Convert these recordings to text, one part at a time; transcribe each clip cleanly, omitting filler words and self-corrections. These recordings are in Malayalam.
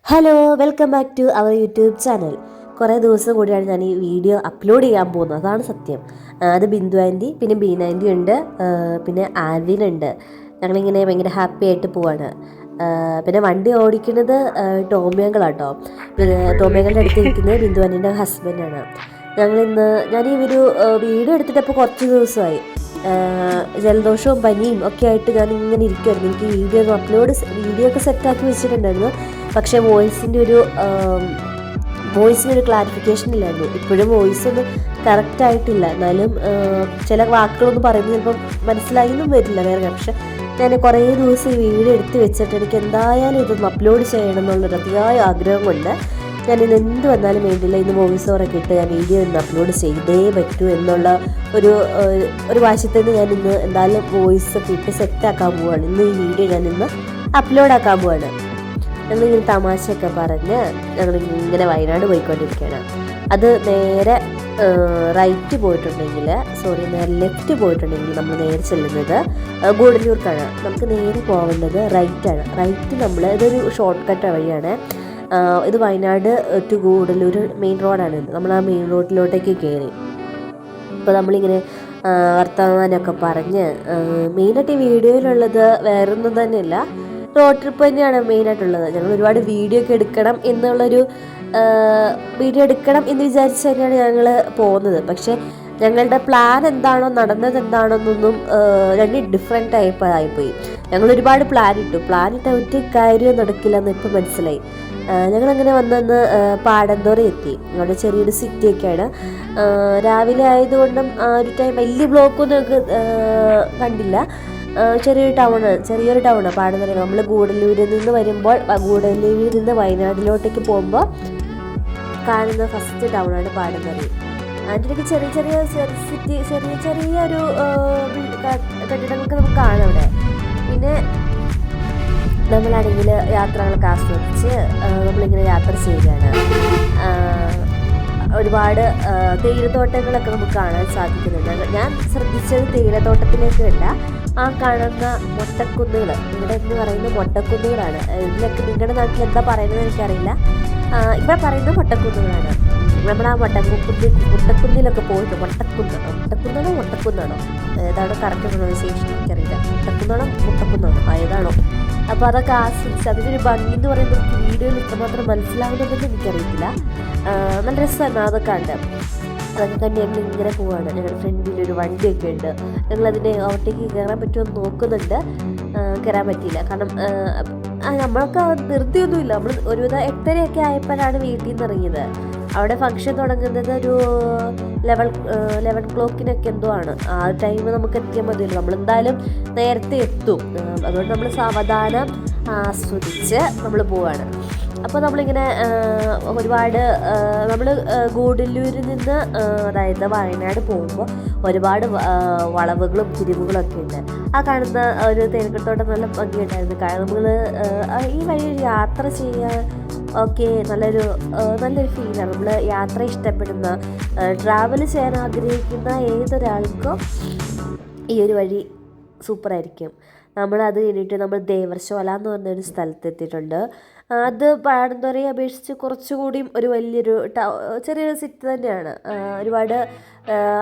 Hello, welcome back to our YouTube channel. കുറേ ദിവസം കൂടിയാണ് ഞാൻ ഈ വീഡിയോ അപ്ലോഡ് ചെയ്യാൻ പോകുന്നത്, അതാണ് സത്യം. അത് ബിന്ദു ആൻറ്റി, പിന്നെ ബീന ആൻറ്റി ഉണ്ട്, പിന്നെ ആൽവിനുണ്ട്. ഞങ്ങളിങ്ങനെ ഭയങ്കര ഹാപ്പി ആയിട്ട് പോവാണ്. പിന്നെ വണ്ടി ഓടിക്കുന്നത് ടോമിയങ്കളാട്ടോ. ടോമിയങ്കളുടെ അടുത്ത് ഇരിക്കുന്നത് ബിന്ദു ആൻറ്റിൻ്റെ ഹസ്ബൻഡാണ്. ഞാൻ ഈ ഒരു വീഡിയോ എടുത്തിട്ടപ്പോൾ കുറച്ച് ദിവസമായി. ജലദോഷവും പനിയും ഒക്കെ ആയിട്ട് ഞാൻ ഇങ്ങനെ ഇരിക്കുമായിരുന്നു. എനിക്ക് വീഡിയോ ഒക്കെ സെറ്റാക്കി വെച്ചിട്ടുണ്ടായിരുന്നു. പക്ഷേ വോയിസിനൊരു ക്ലാരിഫിക്കേഷൻ ഇല്ലായിരുന്നു. ഇപ്പോഴും വോയിസ് ഒന്നും കറക്റ്റായിട്ടില്ല. എന്നാലും ചില വാക്കുകളൊന്നും പറയുന്നത് ചിലപ്പം മനസ്സിലായിന്നും വരില്ല വേറെ. പക്ഷെ ഞാൻ കുറേ ദിവസം ഈ വീഡിയോ എടുത്ത് വെച്ചിട്ട് എനിക്ക് എന്തായാലും ഇതൊന്ന് അപ്ലോഡ് ചെയ്യണം എന്നുള്ളൊരു അതിയായ ആഗ്രഹം കൊണ്ട് ഞാൻ ഇന്ന് എന്ത് വന്നാലും വേണ്ടില്ല, ഇന്ന് വോയിസ് ഓവറൊക്കെ ഇട്ട് ഞാൻ വീഡിയോ ഇന്ന് അപ്ലോഡ് ചെയ്തേ പറ്റൂ എന്നുള്ള ഒരു വാശിത്തന്നെ ഞാൻ ഇന്ന് എന്തായാലും വോയിസ് ഒക്കെ ഇട്ട് സെറ്റാക്കാൻ പോവുകയാണ്. ഇന്ന് ഈ വീഡിയോ ഞാൻ ഇന്ന് അപ്ലോഡാക്കാൻ പോവുകയാണ്. ഞങ്ങളിങ്ങനെ തമാശയൊക്കെ പറഞ്ഞ് ഞങ്ങളിങ്ങനെ വയനാട് പോയിക്കൊണ്ടിരിക്കുകയാണ്. അത് നേരെ നേരെ ലെഫ്റ്റ് പോയിട്ടുണ്ടെങ്കിൽ നമ്മൾ നേരെ ചെല്ലുന്നത് ഗൂഡല്ലൂർക്കാണ്. നമുക്ക് നേരെ പോകേണ്ടത് റൈറ്റ് ഇതൊരു ഷോർട്ട് കട്ട് വഴിയാണ്. ഇത് വയനാട് ടു ഗൂഡല്ലൂർ മെയിൻ റോഡാണ്. നമ്മൾ ആ മെയിൻ റോഡിലോട്ടേക്ക് കയറി. ഇപ്പോൾ നമ്മളിങ്ങനെ വർത്തമാനമൊക്കെ പറഞ്ഞ് മെയിനായിട്ട് ഈ വീഡിയോയിലുള്ളത് വേറൊന്നും തന്നെയല്ല, റോഡ് ട്രിപ്പ് തന്നെയാണ് മെയിനായിട്ടുള്ളത്. ഞങ്ങൾ ഒരുപാട് വീഡിയോ എടുക്കണം എന്ന് വിചാരിച്ച് തന്നെയാണ് ഞങ്ങൾ പോകുന്നത്. പക്ഷേ ഞങ്ങളുടെ പ്ലാൻ എന്താണോ നടന്നത് എന്താണോന്നൊന്നും രണ്ടും ഡിഫറെൻ്റ് ടൈപ്പായിപ്പോയി. ഞങ്ങൾ ഒരുപാട് പ്ലാൻ ഇട്ട ഒറ്റ കാര്യം നടക്കില്ലെന്ന് ഇപ്പം മനസ്സിലായി. ഞങ്ങളങ്ങനെ വന്ന് പാടന്തോറ എത്തി. അവിടെ ചെറിയൊരു സിറ്റിയൊക്കെയാണ്. രാവിലെ ആയതുകൊണ്ടും ആ ഒരു ടൈം വലിയ ബ്ലോക്കൊന്നും ഞങ്ങൾക്ക് കണ്ടില്ല. ചെറിയൊരു ടൗണ് പാടന്തോറ. നമ്മൾ ഗൂഡല്ലൂരിൽ നിന്ന് വയനാട്ടിലോട്ടേക്ക് പോകുമ്പോൾ കാണുന്ന ഫസ്റ്റ് ടൗണാണ് പാടന്തോറ. അതിൻ്റെ ഇടയ്ക്ക് ചെറിയൊരു കെട്ടിടങ്ങളൊക്കെ നമുക്ക് കാണാം അവിടെ. പിന്നെ നമ്മളാണെങ്കിൽ യാത്രകളൊക്കെ ആസ്വദിച്ച് നമ്മളിങ്ങനെ യാത്ര ചെയ്യുകയാണ്. ഒരുപാട് തേയിലത്തോട്ടങ്ങളൊക്കെ നമുക്ക് കാണാൻ സാധിക്കുന്നുണ്ട്. ഞാൻ ശ്രദ്ധിച്ചത് തേയിലത്തോട്ടത്തിലേക്കല്ല, ആ കാണുന്ന മൊട്ടക്കുന്നുകൾ, ഇവിടെ എന്ന് പറയുന്നത് മൊട്ടക്കുന്നുകളാണ്. ഇതിലൊക്കെ നിങ്ങളുടെ നാട്ടിൽ എന്താ പറയുന്നത് എനിക്കറിയില്ല. ഇവിടെ പറയുന്നത് മൊട്ടക്കുന്നുകളാണ്. നമ്മൾ ആ മുട്ടക്കുന്നിലൊക്കെ പോയിട്ട് മൊട്ടക്കുന്നാണോ ഏതാണോ കറക്റ്റ് പ്രൊനൗൺസിയേഷൻ എനിക്കറിയില്ല. മുട്ടക്കുന്നാണോ ഏതാണോ. അപ്പോൾ അതൊക്കെ ആസ്വദിച്ച് അതിനൊരു ഭംഗി എന്ന് പറയുമ്പോൾ നമുക്ക് വീഡിയോയിൽ ഇത്രമാത്രം മനസ്സിലാവുന്നതെന്ന് എനിക്കറിയില്ല. നല്ല രസമാണ് അതൊക്കെ കണ്ട്. അതൊക്കെ കണ്ട് ഞങ്ങൾ ഇങ്ങനെ പോവുകയാണ്. ഞങ്ങളുടെ ഫ്രണ്ടിലൊരു വണ്ടിയൊക്കെ ഉണ്ട്. ഞങ്ങളതിൻ്റെ ഓട്ടേക്ക് കയറാൻ പറ്റുമെന്ന് നോക്കുന്നുണ്ട്. കയറാൻ പറ്റിയില്ല. കാരണം നമ്മളൊക്കെ നിർത്തിയൊന്നുമില്ല. നമ്മൾ ഒരുവിധം 8:30 ആയപ്പോഴാണ് വീട്ടിൽ നിന്ന് ഇറങ്ങിയത്. അവിടെ ഫംഗ്ഷൻ തുടങ്ങുന്നത് ഒരു 11 o'clock എന്തോ ആണ്. ആ ടൈം നമുക്ക് എത്തിയാൽ മതിയല്ലോ. നമ്മളെന്തായാലും നേരത്തെ എത്തും. അതുകൊണ്ട് നമ്മൾ സാവധാനം ആസ്വദിച്ച് നമ്മൾ പോവാണ്. അപ്പോൾ നമ്മളിങ്ങനെ നമ്മൾ ഗൂഡല്ലൂരിൽ നിന്ന് അതായത് വയനാട് പോകുമ്പോൾ ഒരുപാട് വളവുകളും തിരിവുകളൊക്കെ ഉണ്ട്. ആ കാണുന്ന ഒരു തേയിലത്തോട്ടം നല്ല ഭംഗിയുണ്ടായിരുന്നു. കാരണം നമ്മൾ ഈ വഴി യാത്ര ചെയ്യാൻ നല്ലൊരു ഫീലാണ്. നമ്മൾ യാത്ര ഇഷ്ടപ്പെടുന്ന, ട്രാവൽ ചെയ്യാൻ ആഗ്രഹിക്കുന്ന ഏതൊരാൾക്കും ഈ ഒരു വഴി സൂപ്പറായിരിക്കും. അത് കഴിഞ്ഞിട്ട് നമ്മൾ ദേവർശോല എന്ന് പറഞ്ഞൊരു സ്ഥലത്തെത്തിയിട്ടുണ്ട്. അത് പാടന്തോറയെ അപേക്ഷിച്ച് കുറച്ചുകൂടിയും ഒരു ചെറിയൊരു സിറ്റി തന്നെയാണ്. ഒരുപാട്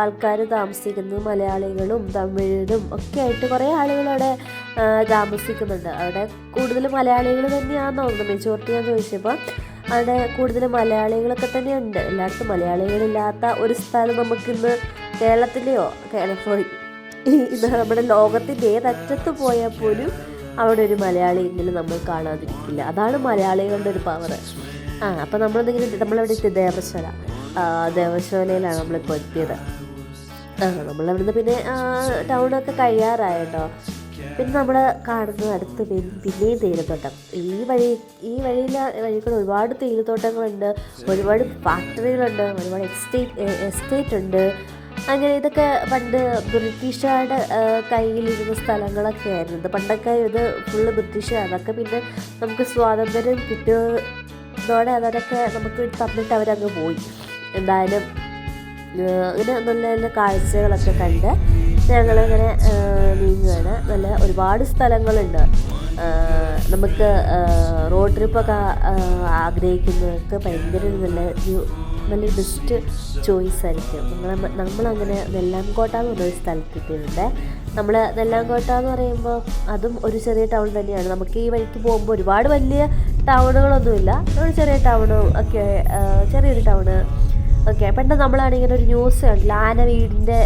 ആൾക്കാർ താമസിക്കുന്നു. മലയാളികളും തമിഴരും ഒക്കെ ആയിട്ട് കുറേ ആളുകൾ അവിടെ താമസിക്കുന്നുണ്ട്. അവിടെ കൂടുതലും മലയാളികൾ തന്നെയാണെന്ന് തോന്നുന്നു. മെജോറിറ്റി ഞാൻ ചോദിച്ചപ്പോൾ അവിടെ കൂടുതലും മലയാളികളൊക്കെ തന്നെയുണ്ട്. എല്ലായിടത്തും മലയാളികളില്ലാത്ത ഒരു സ്ഥലം നമുക്കിന്ന് കേരളത്തിലെയോ നമ്മുടെ ലോകത്തിൻ്റെ ഏതറ്റത്ത് പോയാൽ പോലും അവിടെ ഒരു മലയാളിയെങ്കിലും നമ്മൾ കാണാതിരിക്കില്ല. അതാണ് മലയാളികളുടെ ഒരു പവർ. അപ്പോൾ നമ്മളവിടെ എത്തി ദേവശോലയിലാണ് നമ്മളിപ്പോൾ എത്തിയത്. നമ്മളവിടുന്ന് പിന്നെ ടൗണൊക്കെ കഴിയാറായിട്ടോ. പിന്നെ നമ്മൾ കാണുന്നത് അടുത്ത് പിന്നെയും തേയിലത്തോട്ടം. ഈ വഴികൾ ഒരുപാട് തേയിലത്തോട്ടങ്ങളുണ്ട്, ഒരുപാട് ഫാക്ടറികളുണ്ട്, ഒരുപാട് എസ്റ്റേറ്റ് ഉണ്ട്. അങ്ങനെ ഇതൊക്കെ പണ്ട് ബ്രിട്ടീഷുകാരുടെ കയ്യിലിരുന്ന സ്ഥലങ്ങളൊക്കെ ആയിരുന്നു. പണ്ടൊക്കെ ഇത് ഫുള്ള് ബ്രിട്ടീഷുകാർ. അതൊക്കെ പിന്നെ നമുക്ക് സ്വാതന്ത്ര്യം കിട്ടിയതോടെ അതൊക്കെ നമുക്ക് തന്നിട്ട് അവരങ്ങ് പോയി. എന്തായാലും അങ്ങനെ നല്ല നല്ല കാഴ്ചകളൊക്കെ കണ്ട് ഞങ്ങളിങ്ങനെ നീങ്ങുകയാണ്. ഒരുപാട് സ്ഥലങ്ങളുണ്ട്. നമുക്ക് റോഡ് ട്രിപ്പൊക്കെ ആഗ്രഹിക്കുന്നവർക്ക് ഭയങ്കര നല്ല ബെസ്റ്റ് ചോയ്സ് ആയിരിക്കും. നമ്മളങ്ങനെ നെല്ലാംകോട്ട എന്ന് പറഞ്ഞൊരു സ്ഥലത്തെത്തിയിട്ടുണ്ട്. നമ്മൾ നെല്ലാംകോട്ട എന്ന് പറയുമ്പോൾ അതും ഒരു ചെറിയ ടൗൺ തന്നെയാണ്. നമുക്ക് ഈ വഴിക്ക് പോകുമ്പോൾ ഒരുപാട് വലിയ ടൗണുകളൊന്നുമില്ല, ഒരു ചെറിയ ടൗണും ഒക്കെ, ചെറിയൊരു ടൗണ് ഓക്കെ. പെട്ടെന്ന് നമ്മളാണെങ്കിൽ ഒരു ന്യൂസ് കണ്ടില്ല, ആന വീടിൻ്റെ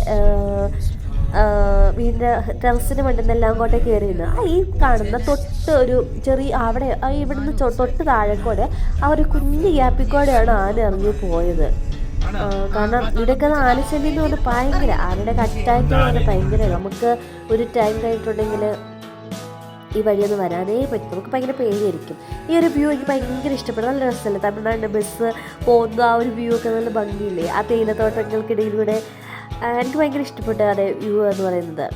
ടെറസിന് വേണ്ടി നെല്ലാംകോട്ട കയറിയിരുന്നു. ഈ കാണുന്ന തൊട്ട് ഒരു ചെറിയ അവിടെ ഇവിടുന്ന് തൊട്ട് താഴെക്കൂടെ ആ ഒരു കുഞ്ഞ് ഗ്യാപ്പിക്കൂടെയാണ് ആന ഇറങ്ങി പോയത്. കാരണം ഇവിടെയൊക്കെ ആനശല്യം എന്ന് പറഞ്ഞാൽ ഭയങ്കര, ആനയുടെ അറ്റാക്ക് എന്ന് പറഞ്ഞാൽ ഭയങ്കര. നമുക്ക് ഒരു ടൈം കഴിഞ്ഞിട്ടുണ്ടെങ്കിൽ ഈ വഴിയൊന്നും വരാനേ പറ്റും, നമുക്ക് ഭയങ്കര പേടിയായിരിക്കും. ഈ ഒരു വ്യൂ എനിക്ക് ഭയങ്കര ഇഷ്ടപ്പെടും, നല്ല രസമല്ലേ തമിഴ്നാടിൻ്റെ ബസ് പോകുന്ന ആ ഒരു വ്യൂ ഒക്കെ നല്ല ഭംഗിയില്ലേ, ആ തേയിലത്തോട്ടങ്ങൾക്കിടയിലൂടെ. എനിക്ക് ഭയങ്കര ഇഷ്ടപ്പെട്ട അതേ വ്യൂ എന്ന് പറയുന്നത്.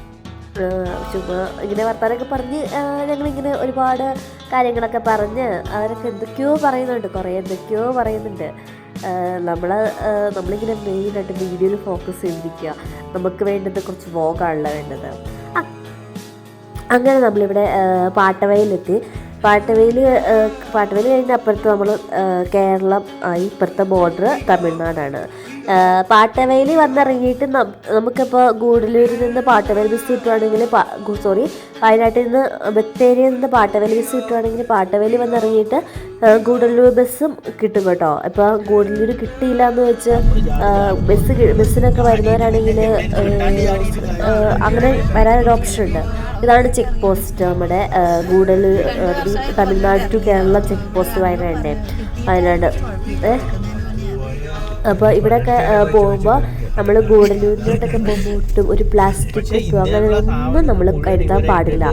ചുമ്മാ ഇങ്ങനെ വർത്താനൊക്കെ പറഞ്ഞ് ഞങ്ങളിങ്ങനെ ഒരുപാട് കാര്യങ്ങളൊക്കെ പറഞ്ഞ് അവരൊക്കെ എന്തൊക്കെയോ പറയുന്നുണ്ട്, കുറേ എന്തൊക്കെയോ പറയുന്നുണ്ട്. നമ്മളിങ്ങനെ മെയിനായിട്ട് വീഡിയോയിൽ ഫോക്കസ് ചെയ്തിരിക്കുക, നമുക്ക് വേണ്ടത് കുറച്ച് വ്ലോഗാണല്ലോ വേണ്ടത്. അങ്ങനെ നമ്മളിവിടെ പാട്ടവയിലെത്തി. പാട്ടവയിൽ കഴിഞ്ഞ അപ്പുറത്ത് നമ്മൾ കേരളം ആയി, ഇപ്പുറത്തെ ബോർഡർ തമിഴ്നാടാണ്. പാട്ടവയിൽ വന്നിറങ്ങിയിട്ട് നമുക്കിപ്പോൾ ഗൂഡല്ലൂരിൽ നിന്ന് പാട്ടവയൽ ബസ് കിട്ടുവാണെങ്കിൽ വയനാട്ടിൽ നിന്ന് ബത്തേരിയിൽ നിന്ന് പാട്ടവയൽ ബസ് കിട്ടുവാണെങ്കിൽ പാട്ടവയൽ വന്നിറങ്ങിയിട്ട് ഗൂഡല്ലൂർ ബസ്സും കിട്ടും കേട്ടോ. ഇപ്പോൾ ഗൂഡല്ലൂർ കിട്ടിയില്ല എന്ന് വെച്ച് ബസ്സിനൊക്കെ വരുന്നവരാണെങ്കിൽ അങ്ങനെ വരാനൊരു ഓപ്ഷൻ ഉണ്ട്. ഇതാണ് ചെക്ക് പോസ്റ്റ്, നമ്മുടെ Gudalur Tamil Nadu to Kerala check post Wayanad. അപ്പോൾ ഇവിടെയൊക്കെ പോകുമ്പോൾ നമ്മൾ ഗൂഡല്ലൂരിലോട്ടൊക്കെ പോകുമ്പോൾ ഒട്ടും ഒരു പ്ലാസ്റ്റിക് അങ്ങനെ ഒന്നും നമ്മൾ കരുതാൻ പാടില്ല.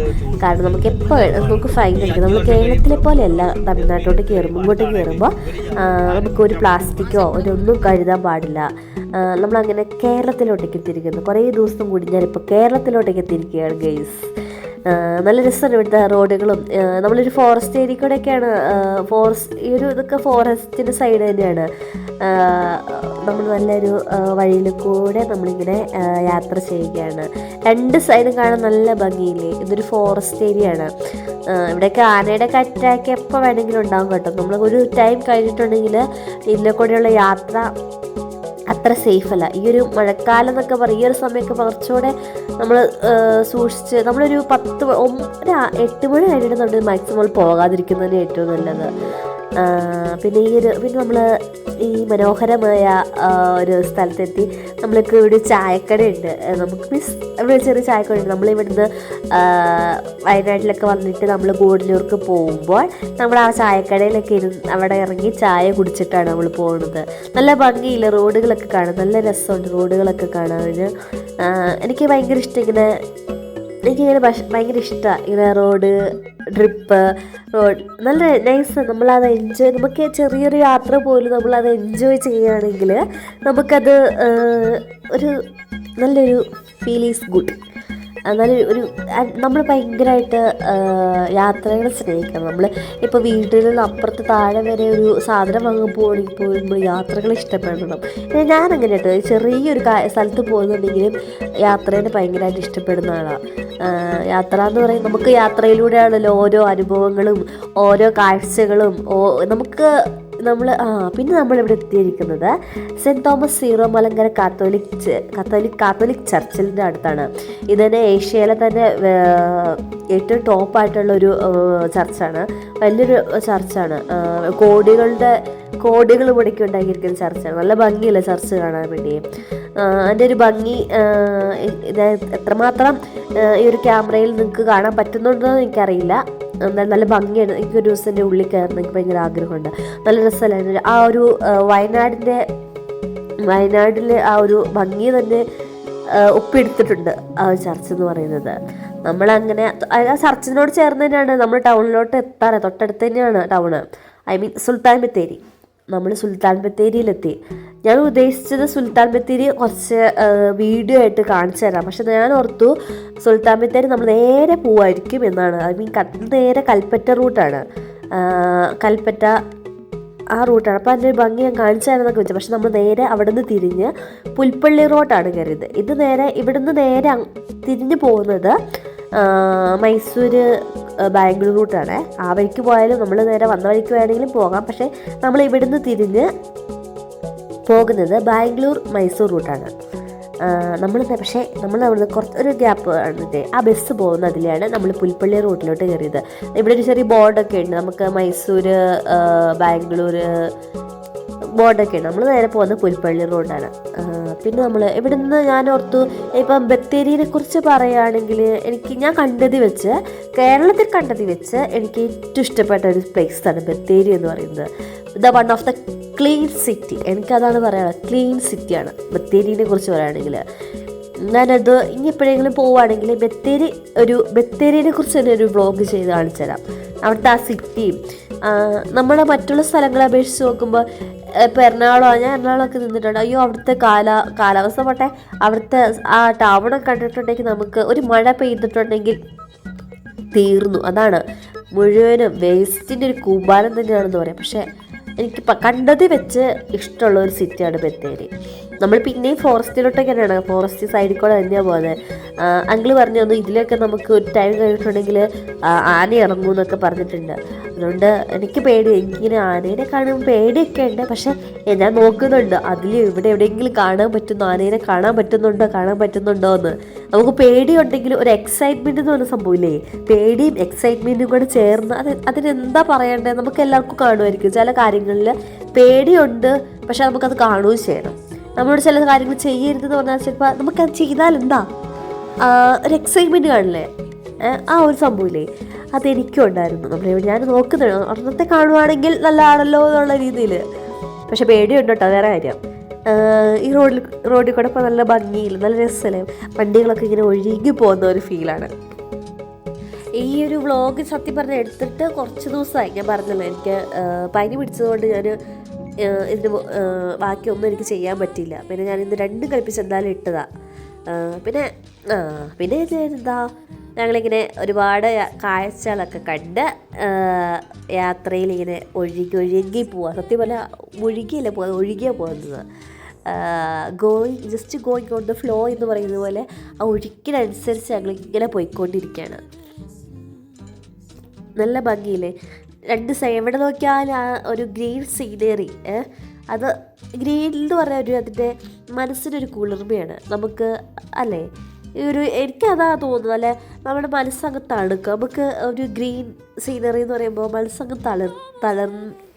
കാരണം നമുക്ക് ഫൈൻ അടിക്കും. നമ്മൾ കേരളത്തിലെ പോലെയല്ല തമിഴ്നാട്ടിലോട്ട് ഇങ്ങോട്ട് കയറുമ്പോൾ നമുക്കൊരു പ്ലാസ്റ്റിക്കോ ഒന്നും കരുതാൻ പാടില്ല. നമ്മളങ്ങനെ കേരളത്തിലോട്ടേക്ക് എത്തിയിരിക്കുന്നു. കുറേ ദിവസം കൂടി ഞാനിപ്പോൾ കേരളത്തിലോട്ടേക്ക് എത്തിയിരിക്കുകയാണ് ഗൈസ്. നല്ല രസമാണ് ഇവിടുത്തെ റോഡുകളും. നമ്മളൊരു ഫോറസ്റ്റ് ഏരിയ കൂടെയൊക്കെയാണ്, ഇതൊക്കെ ഫോറസ്റ്റിൻ്റെ സൈഡ് തന്നെയാണ്. നമ്മൾ നല്ലൊരു വഴിയിൽ കൂടെ നമ്മളിങ്ങനെ യാത്ര ചെയ്യുകയാണ്. രണ്ട് സൈഡും കാണാൻ നല്ല ഭംഗിയില്ലേ. ഇതൊരു ഫോറസ്റ്റ് ഏരിയ ആണ്. ഇവിടെയൊക്കെ ആനയുടെ അറ്റാക്ക് എപ്പോൾ വേണമെങ്കിലും ഉണ്ടാകും കേട്ടോ. നമ്മൾ ഒരു ടൈം കഴിഞ്ഞിട്ടുണ്ടെങ്കിൽ ഇതിലെ കൂടെയുള്ള യാത്ര അത്ര സേഫല്ല. ഈ ഒരു മഴക്കാലം എന്നൊക്കെ പറയും, ഈ ഒരു സമയമൊക്കെ കുറച്ചുകൂടെ നമ്മൾ സൂക്ഷിച്ച് നമ്മളൊരു 8 മണി കഴിഞ്ഞിട്ടുണ്ടെങ്കിൽ മാക്സിമം പോകാതിരിക്കുന്നതിന് ഏറ്റവും നല്ലത്. പിന്നെ നമ്മൾ ഈ മനോഹരമായ ഒരു സ്ഥലത്തെത്തി. നമ്മൾക്ക് ഇവിടെ ചായക്കടയുണ്ട്, ഇവിടെ ചെറിയ ചായക്കടയുണ്ട്. നമ്മളിവിടുന്ന് വയനാട്ടിലൊക്കെ വന്നിട്ട് നമ്മൾ ഗൂഡല്ലൂർക്ക് പോകുമ്പോൾ നമ്മൾ ആ ചായക്കടയിലൊക്കെ അവിടെ ഇറങ്ങി ചായ കുടിച്ചിട്ടാണ് നമ്മൾ പോകുന്നത്. നല്ല ഭംഗിയില്ല റോഡുകളൊക്കെ കാണാൻ, നല്ല രസമുണ്ട് റോഡുകളൊക്കെ കാണാൻ. എനിക്ക് ഭയങ്കര ഇഷ്ടം എനിക്കിങ്ങനെ ഭയങ്കര ഇഷ്ടമാണ് ഇങ്ങനെ റോഡ് നല്ല നൈസ്. നമ്മളത് എൻജോയ്, നമുക്ക് ചെറിയൊരു യാത്ര പോലും നമ്മളത് എൻജോയ് ചെയ്യുകയാണെങ്കിൽ നമുക്കത് നല്ലൊരു ഫീൽ ഈസ് ഗുഡ്. നമ്മൾ ഭയങ്കരമായിട്ട് യാത്രകളെ സ്നേഹിക്കണം. നമ്മൾ ഇപ്പോൾ വീട്ടിലുള്ള അപ്പുറത്ത് താഴെ വരെ ഒരു സാധനം വാങ്ങാൻ പോകുമ്പോൾ യാത്രകൾ ഇഷ്ടപ്പെടണം. ഞാനങ്ങനെ കേട്ടോ, ചെറിയൊരു സ്ഥലത്ത് പോകുന്നുണ്ടെങ്കിലും യാത്രേനെ ഭയങ്കരമായിട്ട് ഇഷ്ടപ്പെടുന്ന ആളാണ്. യാത്ര എന്ന് പറയുന്നത് നമുക്ക് യാത്രയിലൂടെയാണല്ലോ ഓരോ അനുഭവങ്ങളും ഓരോ കാഴ്ചകളും പിന്നെ നമ്മളിവിടെ എത്തിയിരിക്കുന്നത് saint Thomas Syro Malankara Catholic ചർച്ചിൻ്റെ അടുത്താണ്. ഇതന്നെ ഏഷ്യയിലെ തന്നെ ഏറ്റവും ടോപ്പായിട്ടുള്ളൊരു ചർച്ചാണ്, വലിയൊരു ചർച്ചാണ്. കോടികൾ മുടക്കി ഉണ്ടാക്കിയിരിക്കുന്ന ചർച്ചാണ്. നല്ല ഭംഗിയല്ല ചർച്ച് കാണാൻ വേണ്ടി. അതിൻ്റെ ഒരു ഭംഗി ഇത് എത്രമാത്രം ഈ ഒരു ക്യാമറയിൽ നിങ്ങൾക്ക് കാണാൻ പറ്റുന്നുണ്ടോ എന്ന് എനിക്കറിയില്ല. നല്ല ഭംഗിയാണ്. എനിക്കൊരു ദിവസം എൻ്റെ ഉള്ളിൽ കയറണം, എനിക്ക് ഭയങ്കര ആഗ്രഹമുണ്ട്. നല്ല രസമല്ല ആ ഒരു വയനാട്ടിലെ ആ ഒരു ഭംഗി തന്നെ ഒപ്പിയെടുത്തിട്ടുണ്ട് ആ ഒരു ചർച്ച് എന്ന് പറയുന്നത്. നമ്മളങ്ങനെ ആ ചർച്ചിനോട് ചേർന്ന് തന്നെയാണ് നമ്മൾ ടൗണിലോട്ട് എത്താറ്, തൊട്ടടുത്ത് തന്നെയാണ് ടൗണ്. സുൽത്താൻ ബത്തേരി. നമ്മൾ സുൽത്താൻ ബത്തേരിയിലെത്തി. ഞാൻ ഉദ്ദേശിച്ചത് സുൽത്താൻ ബത്തേരി കുറച്ച് വീഡിയോ ആയിട്ട് കാണിച്ചു തരാം. പക്ഷെ ഞാൻ ഓർത്തു സുൽത്താൻ ബത്തേരി നമ്മൾ നേരെ പോവായിരിക്കും എന്നാണ്. നേരെ കൽപ്പറ്റ റൂട്ടാണ്, കൽപ്പറ്റ ആ റൂട്ടാണ്. അപ്പോൾ അതിൻ്റെ ഒരു ഭംഗി ഞാൻ കാണിച്ചു തരാമെന്നൊക്കെ വെച്ചു. പക്ഷെ നമ്മൾ നേരെ അവിടെ നിന്ന് തിരിഞ്ഞ് പുൽപ്പള്ളി റോഡാണ് കയറിയത്. ഇവിടുന്ന് നേരെ തിരിഞ്ഞ് പോകുന്നത് മൈസൂർ ബാംഗ്ലൂർ റൂട്ടാണ്. ആ വഴിക്ക് പോയാലും നമ്മൾ നേരെ വന്ന വഴിക്ക് വേണമെങ്കിലും പോകാം. പക്ഷേ നമ്മൾ ഇവിടുന്ന് തിരിഞ്ഞ് പോകുന്നത് ബാംഗ്ലൂർ മൈസൂർ റൂട്ടാണ്. പക്ഷേ നമ്മൾ അവിടുന്ന് ഒരു ഗ്യാപ്പ് വന്നിട്ട് ആ ബസ് പോകുന്ന അതിലാണ് നമ്മൾ പുൽപ്പള്ളി റൂട്ടിലോട്ട് കയറിയത്. ഇവിടെ ഒരു ചെറിയ ബോർഡൊക്കെ ഉണ്ട്, നമുക്ക് മൈസൂർ ബാംഗ്ലൂർ ബോർഡൊക്കെ ഉണ്ട്. നമ്മൾ നേരെ പോകുന്നത് പുൽപ്പള്ളി റോഡാണ്. പിന്നെ നമ്മൾ ഇവിടുന്ന് ഞാൻ ഓർത്തു, ഇപ്പം ബത്തേരിയെ കുറിച്ച് പറയുകയാണെങ്കിൽ ഞാൻ കേരളത്തിൽ കണ്ടതി വെച്ച് എനിക്ക് ഏറ്റവും ഇഷ്ടപ്പെട്ട ഒരു പ്ലേസാണ് ബത്തേരി എന്ന് പറയുന്നത്. One of the clean city, എനിക്കതാണ് പറയാനുള്ളത്. ക്ലീൻ സിറ്റിയാണ് ബത്തേരിനെ കുറിച്ച് പറയുകയാണെങ്കിൽ. ഞാനത് ഇനി എപ്പോഴെങ്കിലും പോവുകയാണെങ്കിൽ ബത്തേരിനെ കുറിച്ച് തന്നെ ഒരു വ്ളോഗ് ചെയ്ത് കാണിച്ചു തരാം. അവിടുത്തെ ആ സിറ്റിയും നമ്മുടെ മറ്റുള്ള സ്ഥലങ്ങളെ അപേക്ഷിച്ച് നോക്കുമ്പോൾ ഇപ്പോൾ ഞാൻ എറണാകുളമൊക്കെ നിന്നിട്ടുണ്ട്. അയ്യോ അവിടുത്തെ കാലാവസ്ഥ പോട്ടെ, അവിടുത്തെ ആ ടൗണൊക്കെ കണ്ടിട്ടുണ്ടെങ്കിൽ നമുക്ക് ഒരു മഴ പെയ്തിട്ടുണ്ടെങ്കിൽ തീർന്നു. അതാണ് മുഴുവനും വേസ്റ്റിൻ്റെ ഒരു കൂമ്പാരം തന്നെയാണെന്ന് പറയാം. പക്ഷേ എനിക്ക് കണ്ടത് വെച്ച് ഇഷ്ടമുള്ള ഒരു സിറ്റിയാണ് ബത്തേരി. നമ്മൾ പിന്നെയും ഫോറസ്റ്റിലോട്ടൊക്കെ തന്നെയാണ്, ഫോറസ്റ്റ് സൈഡിൽ കൂടെ തന്നെയാണ് പോകുന്നത്. അങ്കിള് പറഞ്ഞു തന്നു ഇതിലൊക്കെ നമുക്ക് ഒരു ടൈം കഴിഞ്ഞിട്ടുണ്ടെങ്കിൽ ആന ഇറങ്ങും എന്നൊക്കെ പറഞ്ഞിട്ടുണ്ട്. അതുകൊണ്ട് എനിക്ക് എനിക്കിങ്ങനെ ആനേനെ കാണുമ്പോൾ പേടിയൊക്കെ ഉണ്ട്. പക്ഷേ ഞാൻ നോക്കുന്നുണ്ട് അതിൽ എവിടെയെങ്കിലും ആനേനെ കാണാൻ പറ്റുന്നുണ്ടോ എന്ന്. നമുക്ക് പേടിയുണ്ടെങ്കിൽ ഒരു എക്സൈറ്റ്മെൻറ്റ് എന്ന് പറഞ്ഞ സംഭവമില്ലേ, പേടിയും എക്സൈറ്റ്മെൻറ്റും കൂടെ ചേർന്ന് അതിനെന്താ പറയണ്ടേ, നമുക്ക് എല്ലാവർക്കും കാണുമായിരിക്കും. ചില കാര്യങ്ങളിൽ പേടിയുണ്ട്, പക്ഷെ നമുക്കത് കാണുകയും ചെയ്യണം. നമ്മളോട് ചില കാര്യങ്ങൾ ചെയ്യരുതെന്ന് പറഞ്ഞാൽ ചിലപ്പോൾ നമുക്കത് ചെയ്താൽ എന്താ ഒരു എക്സൈറ്റ്മെൻറ്റ് കാണില്ലേ, ആ ഒരു സംഭവമില്ലേ, അതെനിക്കും ഉണ്ടായിരുന്നു. ഞാൻ നോക്കുന്നുണ്ട് ഒരെണ്ണത്തെ കാണുവാണെങ്കിൽ നല്ല ആണല്ലോ എന്നുള്ള രീതിയിൽ. പക്ഷെ പേടിയുണ്ട് കേട്ടോ, വേറെ കാര്യം. ഈ റോഡിൽ കൂടെ ഇപ്പോൾ നല്ല ഭംഗിയിൽ നല്ല രസമല്ലേ, വണ്ടികളൊക്കെ ഇങ്ങനെ ഒഴുകി പോകുന്ന ഒരു ഫീലാണ്. ഈ ഒരു വ്ളോഗ് സത്യം പറഞ്ഞാൽ എടുത്തിട്ട് കുറച്ച് ദിവസമായി. ഞാൻ പറഞ്ഞല്ലോ എനിക്ക് പനി പിടിച്ചതുകൊണ്ട് ഞാൻ ഇതിന് ബാക്കിയൊന്നും എനിക്ക് ചെയ്യാൻ പറ്റില്ല. പിന്നെ ഞാനിന്ന് രണ്ടും കളിപ്പിച്ച് എന്തായാലും ഇട്ടതാണ്. പിന്നെ ഞങ്ങളിങ്ങനെ ഒരുപാട് കാഴ്ചകളൊക്കെ കണ്ട് യാത്രയിൽ ഇങ്ങനെ ഒഴുകി പോവുക. സത്യം പറഞ്ഞാൽ ഒഴുകിയാണ് പോകുന്നത്. Just going on the flow എന്ന് പറയുന്നത് പോലെ ആ ഒഴുക്കിനനുസരിച്ച് ഞങ്ങളിങ്ങനെ പോയിക്കൊണ്ടിരിക്കുകയാണ്. നല്ല ഭംഗിയില്ലേ, രണ്ട് സൈഡ് എവിടെ നോക്കിയാലും ആ ഒരു ഗ്രീൻ സീനറി. അത് ഗ്രീൻ എന്ന് പറഞ്ഞാൽ അതിൻ്റെ മനസ്സിനൊരു കുളിർമയാണ് നമുക്ക് അല്ലേ. എനിക്കതാ തോന്നുന്നത് അല്ലേ, നമ്മുടെ മനസ്സങ്ങ് തണുക്കുക. നമുക്ക് ഒരു ഗ്രീൻ സീനറി എന്ന് പറയുമ്പോൾ മനസ്സങ്ങ്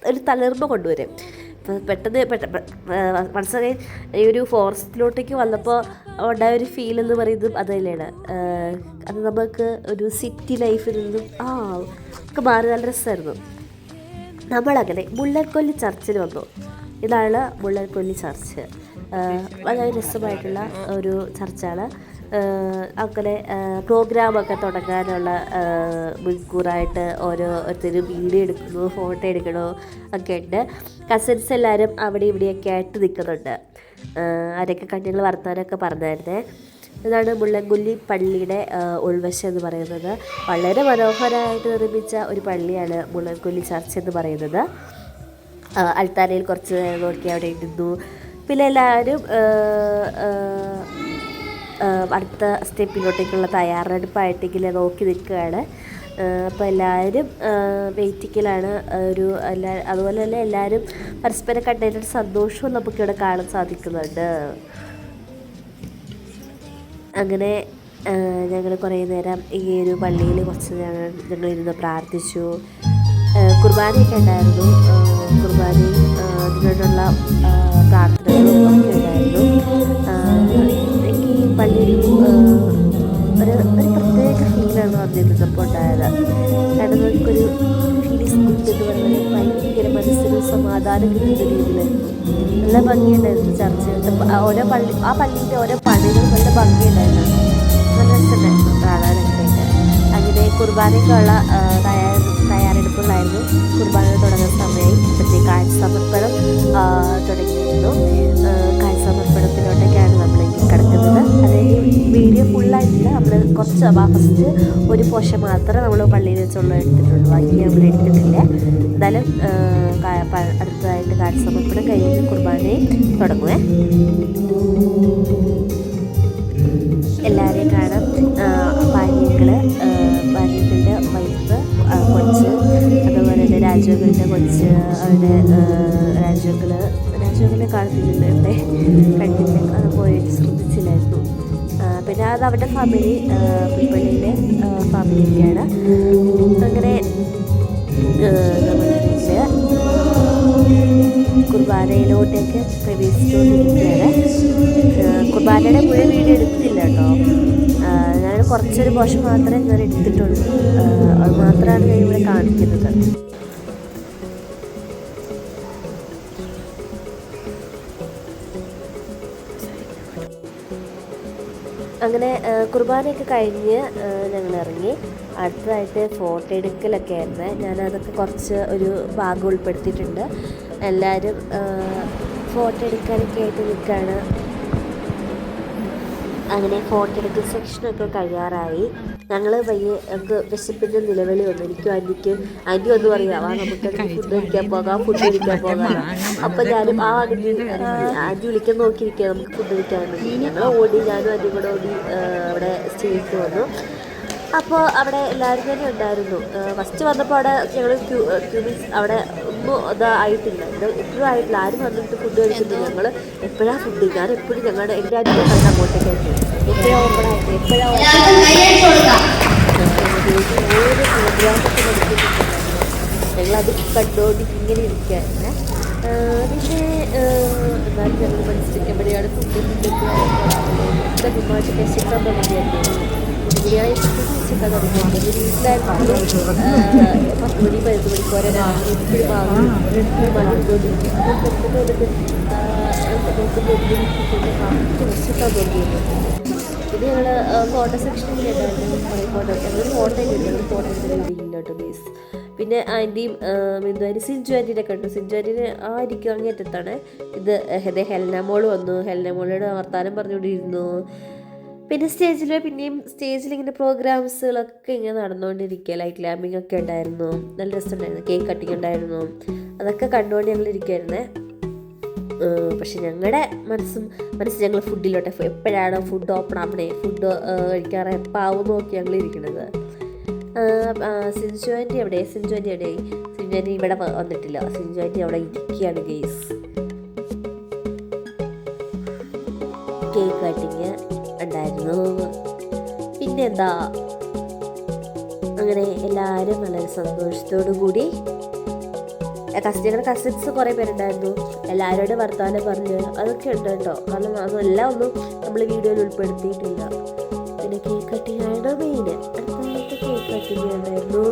ഒരു തളിർമ കൊണ്ടുവരും. പെട്ടെന്ന് മനസ്സിലായി. ഈ ഒരു ഫോറസ്റ്റിലോട്ടേക്ക് വന്നപ്പോൾ ഉണ്ടായ ഒരു ഫീൽ എന്ന് പറയുന്നതും അത് തന്നെയാണ്. അത് നമുക്ക് ഒരു സിറ്റി ലൈഫിൽ നിന്നും ഒക്കെ മാറി നല്ല രസമായിരുന്നു. നമ്മളങ്ങനെ മുള്ളൻകൊല്ലി ചർച്ചിൽ വന്നു. ഇതാണ് മുള്ളൻകൊല്ലി ചർച്ച്. വളരെ രസമായിട്ടുള്ള ഒരു ചർച്ചാണ്. അങ്ങനെ പ്രോഗ്രാമൊക്കെ തുടങ്ങാനുള്ള മുൻകൂറായിട്ട് ഓരോരുത്തരും വീഡിയോ എടുക്കണോ ഫോട്ടോ എടുക്കണോ ഒക്കെ ഉണ്ട്. കസിൻസ് എല്ലാവരും അവിടെ ഇവിടെയൊക്കെ ആയിട്ട് നിൽക്കുന്നുണ്ട്. അവരൊക്കെ കഞ്ഞങ്ങൾ വർത്താനമൊക്കെ പറഞ്ഞായിരുന്നേ. ഇതാണ് മുള്ളൻകൊല്ലി പള്ളിയുടെ ഉൾവശം എന്ന് പറയുന്നത്. വളരെ മനോഹരമായിട്ട് നിർമ്മിച്ച ഒരു പള്ളിയാണ് മുള്ളൻകൊല്ലി ചർച്ച് എന്ന് പറയുന്നത്. അൽത്താരയിൽ കുറച്ച് നോക്കി അവിടെ ഇരുന്നു. പിന്നെ എല്ലാവരും അടുത്ത സ്റ്റെപ്പിലോട്ടേക്കുള്ള തയ്യാറെടുപ്പായിട്ടിങ്ങനെ നോക്കി നിൽക്കുകയാണ്. അപ്പോൾ എല്ലാവരും വെയിറ്റിങ്ങിലാണ്. അതുപോലെ തന്നെ എല്ലാവരും പരസ്പരം കണ്ടതിൻ്റെ സന്തോഷവും നമുക്കിവിടെ കാണാൻ സാധിക്കുന്നുണ്ട്. അങ്ങനെ ഞങ്ങൾ കുറേ നേരം ഈ ഒരു പള്ളിയിൽ കുറച്ച് ഞങ്ങളിരുന്ന് പ്രാർത്ഥിച്ചു. കുർബാനയൊക്കെ ഉണ്ടായിരുന്നു. കുർബാനയും അതിനോടുള്ള പ്രാർത്ഥനകളും ഒക്കെ ഉണ്ടായിരുന്നു. എനിക്ക് ഈ പള്ളിയിൽ ഒരു പ്രത്യേക ഫീലാണ് വന്നിരുന്നപ്പോൾ ഉണ്ടായത്. കാരണം നമുക്കൊരു ഫീലിങ്സ് എന്ന് പറയുന്നത് ഭയങ്കര മനസ്സിന് സമാധാനം കിട്ടുന്ന രീതിയിലായിരുന്നു. നല്ല ഭംഗിയുണ്ടായിരുന്നു ചർച്ച. ആ പള്ളിൻ്റെ ഓരോ പള്ളികളും നല്ല ഭംഗിയുണ്ടായിരുന്നു. നല്ല രസമുണ്ടായിരുന്നു കാണാനൊക്കെ. അങ്ങനെ കുർബാനയ്ക്കുള്ള തയ്യാറെടുപ്പുകളായിരുന്നു. കുർബാന തുടങ്ങുന്ന സമയം ഇപ്പോഴത്തെ കാഴ്ച സമർപ്പണം തുടങ്ങിയിരുന്നു. കാഴ്ച സമർപ്പണത്തിലോട്ടൊക്കെയാണ് നമ്മളിങ്ങനെ കിടക്കുന്നത്. അതായത് വീഡിയോ ഫുള്ളായിട്ടില്ല, നമ്മൾ കുറച്ച് ഫസ്റ്റ് ഒരു പോഷൻ മാത്രമേ നമ്മൾ പള്ളിയിൽ വെച്ചുള്ള എടുത്തിട്ടുള്ളൂ. ബാക്കി നമ്മൾ എടുത്തിട്ടില്ല. എന്തായാലും അടുത്തതായിട്ട് കാഴ്ച സമർപ്പണം കഴിഞ്ഞിട്ട് കുർബാനയും തുടങ്ങുവേ. എല്ലാവരെയും കാണാം. പാനീയങ്ങളുടെ വൈഫ്, കൊച്ച്, അതുപോലെ തന്നെ രാജുവിൻ്റെ കൊച്ച്, അവരുടെ രാജുവിനെ കാണുന്നില്ല, ഇവിടെ കണ്ടില്ല, അത് പോയിട്ട് ശ്രദ്ധിച്ചില്ലായിരുന്നു. പിന്നെ അത് അവരുടെ ഫാമിലി, പുൽപ്പള്ളിയിലെ ഫാമിലിയൊക്കെയാണ്. അങ്ങനെ നമ്മുടെ കുർബാനയിലോട്ടൊക്കെ പ്രവേശിച്ചുകൊണ്ടിരിക്കുകയാണ്. കുർബാനയുടെ മുഴുവൻ വീഡിയോ എടുത്തില്ല കേട്ടോ. ഞാൻ കുറച്ചൊരു പോർഷൻ മാത്രമേ ഞാൻ എടുത്തിട്ടുള്ളൂ. അത് മാത്രമാണ് ഞാൻ ഇവിടെ കാണിക്കുന്നത്. അങ്ങനെ കുർബാനയൊക്കെ കഴിഞ്ഞ് ഞങ്ങൾ ഇറങ്ങി. അടുത്തതായിട്ട് ഫോട്ടോ എടുക്കലൊക്കെ ആയിരുന്നു. ഞാനതൊക്കെ കുറച്ച് ഒരു ഭാഗം ഉൾപ്പെടുത്തിയിട്ടുണ്ട്. എല്ലാവരും ഫോട്ടോ എടുക്കാനൊക്കെ ആയിട്ട് നിൽക്കുകയാണ്. അങ്ങനെ ഫോട്ടോ എടുക്കൽ സെക്ഷനൊക്കെ കഴിയാറായി. ഞങ്ങൾ പയ്യെ നമുക്ക് വിശപ്പിൻ്റെ നിലവിളി വന്നു. എനിക്കും ആൻറ്റി ഒന്ന് പറയാം, നമുക്ക് ഫുഡ് കഴിക്കാൻ പോകാം. അപ്പം ഞാനും ആൻറ്റി വിളിക്കാൻ നോക്കിയിരിക്കുക, നമുക്ക് ഫുഡ് കഴിക്കാൻ വേണ്ടി. ഞങ്ങൾ ഓടി, ഞാനും ആൻറ്റിയും കൂടെ ഓടി അവിടെ സ്റ്റേജിൽ വന്നു. അപ്പോൾ അവിടെ എല്ലാവരും തന്നെ ഉണ്ടായിരുന്നു. ഫസ്റ്റ് വന്നപ്പോൾ അവിടെ ഞങ്ങൾ ക്യൂബീസ് അവിടെ ഒന്നും ആയിട്ടില്ല, എപ്പോഴും ആയിട്ടില്ല. ആരും വന്നിട്ട് ഫുഡ് കഴിക്കുന്നു. ഞങ്ങൾ എപ്പോഴാണ് ഫുഡ്, ഞാൻ എപ്പോഴും ഞങ്ങളുടെ എൻ്റെ ആദ്യം കണ്ട അങ്ങോട്ടേക്കായിട്ട് എപ്പോഴാണ് ഓപ്പണായിട്ട് എപ്പോഴാണ് ഓരോ പ്രോഗ്രാമൊക്കെ നടത്തിയിട്ടുണ്ടായിരുന്നു. ഞങ്ങളത് കണ്ടോണ്ടി ഇങ്ങനെ ഇരിക്കുകയായിരുന്നു. പിന്നെ എന്നാലും ഞങ്ങൾ മനസ്സിലാക്കി എവിടെയാണ് ഫുഡ് ഡിമാൻഡ് കഴിച്ചിട്ടാൻ തുടങ്ങിയായിരുന്നു. ബിരിയാണി വെച്ചിട്ടാൻ തുടങ്ങിയത് വീട്ടിലായിരുന്നു. 10 മണി 11 മണിക്ക് വരെ രാത്രി എപ്പോഴും മലർന്നുകൊണ്ടിരിക്കും. വെച്ചിട്ടാൻ തുടങ്ങിയത്. പിന്നെ ഞങ്ങൾ ഫോട്ടോ സെക്ഷനിൽ ഉണ്ടായിരുന്നു. കുറേ ഫോട്ടോ ഞങ്ങളൊരു ഫോട്ടോയിൽ ഞങ്ങൾ ഫോട്ടോ എടുക്കുന്ന വീഡിയോ കേട്ടോ ബേസ്. പിന്നെ ആൻറ്റിയും ബിന്ദു സിഞ്ചു ആൻറ്റീനെ കണ്ടു. സിഞ്ചു ആൻറ്റീനെ ഇരിക്കും അങ്ങേറ്റത്താണ്. ഇത് ഹെലന മോള് വന്നു. ഹെലന മോളോട് വർത്താനം പറഞ്ഞുകൊണ്ടിരുന്നു. പിന്നെ പിന്നെയും സ്റ്റേജിൽ ഇങ്ങനെ പ്രോഗ്രാംസുകളൊക്കെ ഇങ്ങനെ നടന്നുകൊണ്ടിരിക്കുക. ലൈറ്റ് ലാമ്പിങ് ഒക്കെ ഉണ്ടായിരുന്നു. നല്ല രസമുണ്ടായിരുന്നു. കേക്ക് കട്ടിങ് ഉണ്ടായിരുന്നു. അതൊക്കെ കണ്ടുകൊണ്ട് ഞങ്ങൾ ഇരിക്കുമായിരുന്നേ. പക്ഷെ ഞങ്ങളുടെ മനസ്സ് ഞങ്ങൾ ഫുഡിലോട്ടെ എപ്പോഴാണ് ഫുഡ് ഓപ്പൺ ആവണേ, ഫുഡ് കഴിക്കാറ് എപ്പാവും നോക്കി ഞങ്ങൾ ഇരിക്കുന്നത്. സിഞ്ചു ആൻറ്റി എവിടെ? സിഞ്ചു ആൻറ്റി ഇവിടെ വന്നിട്ടില്ല. സിഞ്ചു ആൻറ്റി അവിടെ ഇരിക്കുകയാണ് ഗെയ്സ്. കേക്ക് കട്ടിങ് ഉണ്ടായിരുന്നു. പിന്നെന്താ, അങ്ങനെ എല്ലാവരും വളരെ സന്തോഷത്തോടു കൂടി ഞങ്ങളുടെ കസിൻസ് കുറേ പേരുണ്ടായിരുന്നു. എല്ലാവരോടും വർത്തമാനം പറഞ്ഞ് അതൊക്കെ ഉണ്ട് കേട്ടോ. കാരണം അതെല്ലാം ഒന്നും നമ്മൾ വീഡിയോയിൽ ഉൾപ്പെടുത്തിയിട്ടില്ല. പിന്നെ കേക്ക് കട്ടിങ് ആണ് മെയിൻ. അടുത്ത കേക്ക് കട്ടിങ് ഉണ്ടായിരുന്നു.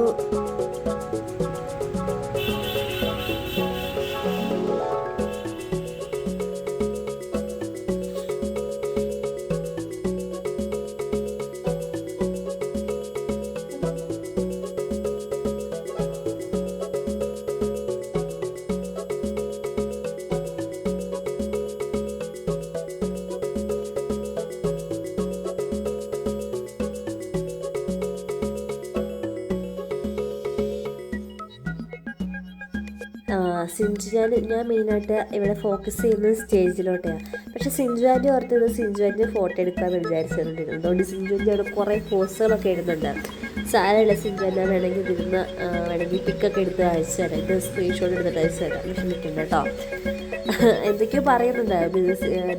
ഞാൻ മെയിനായിട്ട് ഇവിടെ ഫോക്കസ് ചെയ്യുന്നത് സ്റ്റേജിലോട്ടാണ്. പക്ഷേ സിഞ്ചു ആൻറ്റി ഓർത്തത് സിഞ്ചു ആൻറ്റി ഫോട്ടോ എടുക്കാമെന്ന് വിചാരിച്ചിട്ടുണ്ടായിരുന്നു. അതുകൊണ്ട് സിഞ്ചു ആൻറ്റി അവിടെ കുറേ പോസുകളൊക്കെ ഇടുന്നുണ്ട്. സാരമില്ല, സിഞ്ചു ആൻറ്റി വേണമെങ്കിൽ പിക്കൊക്കെ എടുത്ത് അയച്ചു തരാം. ഇത് സ്ക്രീൻഷോട്ട് എടുത്തിട്ട് അയച്ചു തരാം. വിഷമിക്കുന്നുണ്ട് കേട്ടോ. എന്തൊക്കെയോ പറയുന്നുണ്ടായിരുന്നു.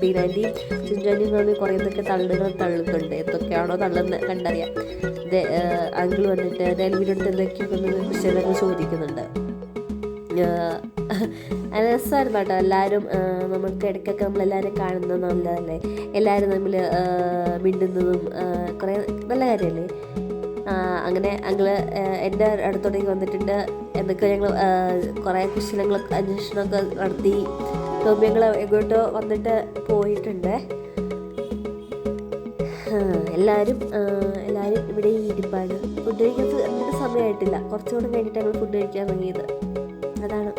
ബീനാൻറ്റിയും സിഞ്ചു ആൻറ്റിയും തമ്മിൽ കുറേ എന്തൊക്കെ തള്ളുന്നുണ്ട്. എന്തൊക്കെയാണോ തള്ളുന്നത് കണ്ടറിയാം. ഇത് അങ്കിൾ വന്നിട്ട് ഡെലിവറിയുടെ എന്തൊക്കെയൊക്കെ വിഷയങ്ങൾ ചോദിക്കുന്നുണ്ട്. രസമായിരുന്നു കേട്ടോ. എല്ലാവരും നമുക്ക് ഇടയ്ക്കൊക്കെ നമ്മളെല്ലാവരും കാണുന്നത് നല്ലതല്ലേ, എല്ലാവരും തമ്മിൽ മിണ്ടുന്നതും കുറേ നല്ല കാര്യമല്ലേ. അങ്ങനെ അങ്ങള് എൻ്റെ അടുത്തോട്ടേക്ക് വന്നിട്ടുണ്ട്. എന്നൊക്കെ ഞങ്ങൾ കുറേ അന്വേഷണമൊക്കെ നടത്തി. ടോമിയങ്ങൾ എങ്ങോട്ടോ വന്നിട്ട് പോയിട്ടുണ്ട്. എല്ലാവരും ഇവിടെ ഇരിപ്പാണ്. ഫുഡ് കഴിക്കാൻ എന്നിട്ട് സമയമായിട്ടില്ല. കുറച്ചുകൂടെ കഴിഞ്ഞിട്ട് ഞങ്ങൾ ഫുഡ് കഴിക്കാൻ തുടങ്ങിയത്. അതാണ്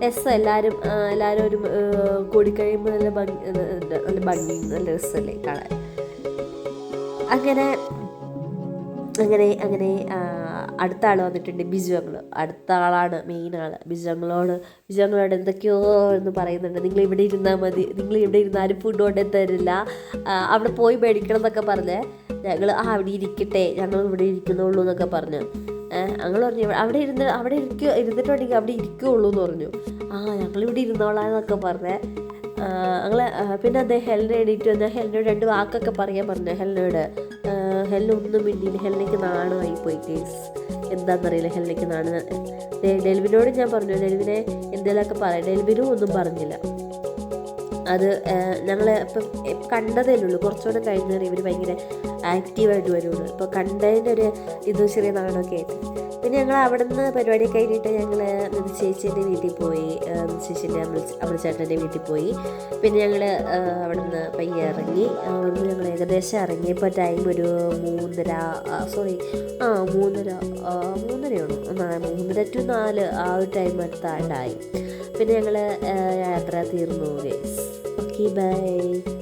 രസം. എല്ലാവരും ഒരു കൂടിക്കഴിയുമ്പോൾ നല്ല ഭംഗി നല്ല രസമല്ലേ കാണാൻ. അങ്ങനെ അടുത്ത ആൾ വന്നിട്ടുണ്ട്, ബിജു അങ്കിൾ. അടുത്ത ആളാണ് മെയിൻ ആൾ. ബിജു അങ്കിളോട് എന്തൊക്കെയോ എന്ന് പറയുന്നുണ്ട്. നിങ്ങൾ ഇവിടെ ഇരുന്നാൽ മതി, നിങ്ങൾ ഇവിടെ ഇരുന്നാലും ഫുഡ് കൊണ്ടേ തരില്ല, അവിടെ പോയി മേടിക്കണം എന്നൊക്കെ പറഞ്ഞേ. ഞങ്ങൾ അവിടെ ഇരിക്കട്ടെ, ഞങ്ങൾ ഇവിടെ ഇരിക്കുന്നുള്ളൂ എന്നൊക്കെ പറഞ്ഞു. ഞങ്ങൾ പറഞ്ഞു അവിടെ ഇരുന്നിട്ടുണ്ടെങ്കിൽ അവിടെ ഇരിക്കുകയുള്ളൂ എന്ന് പറഞ്ഞു. ഞങ്ങളിവിടെ ഇരുന്നോളാം എന്നൊക്കെ പറഞ്ഞേ. ഞങ്ങൾ പിന്നെ അദ്ദേഹം ഹെലിനെ എണീറ്റ് വന്നാൽ ഹെലിനോട് 2 വാക്കൊക്കെ പറയാൻ പറഞ്ഞു. ഹെലിന് ഒന്നും മിണ്ടിയില്ല. ഹെലിനേക്ക് നാണമായി പോയി കേസ്. എന്താണെന്നറിയില്ല, ഹെലിനേക്ക് നാണം. ഡെൽവിനോട് ഞാൻ പറഞ്ഞു, ഡെൽവിനെ എന്തെങ്കിലുമൊക്കെ പറയാം. ഡെൽവിനും ഒന്നും പറഞ്ഞില്ല. അത് ഞങ്ങൾ ഇപ്പം കണ്ടതേ ഉള്ളൂ. കുറച്ചുകൂടെ കഴിഞ്ഞാൽ ഇവർ ഭയങ്കര ആക്റ്റീവായിട്ട് വരുള്ളൂ. ഇപ്പോൾ കണ്ടതിൻ്റെ ഒരു ചെറിയ നാണമൊക്കെ ആയിട്ട്. പിന്നെ ഞങ്ങൾ അവിടെ നിന്ന് പരിപാടിയൊക്കെ കഴിഞ്ഞിട്ട് ഞങ്ങൾ ചേച്ചീൻ്റെ വീട്ടിൽ പോയി. ചേച്ചീൻ്റെ അമൃതചേട്ടൻ്റെ വീട്ടിൽ പോയി. പിന്നെ ഞങ്ങൾ അവിടെ നിന്ന് പയ്യെ ഇറങ്ങി. അവിടെ നിന്ന് ഞങ്ങൾ ഏകദേശം ഇറങ്ങിയപ്പോൾ ടൈം ഒരു 3:30 to 4 ആ ഒരു ടൈം അടുത്താണ്ടായി. പിന്നെ ഞങ്ങൾ യാത്ര തീർന്നു ഗൈസ്. Okay, by.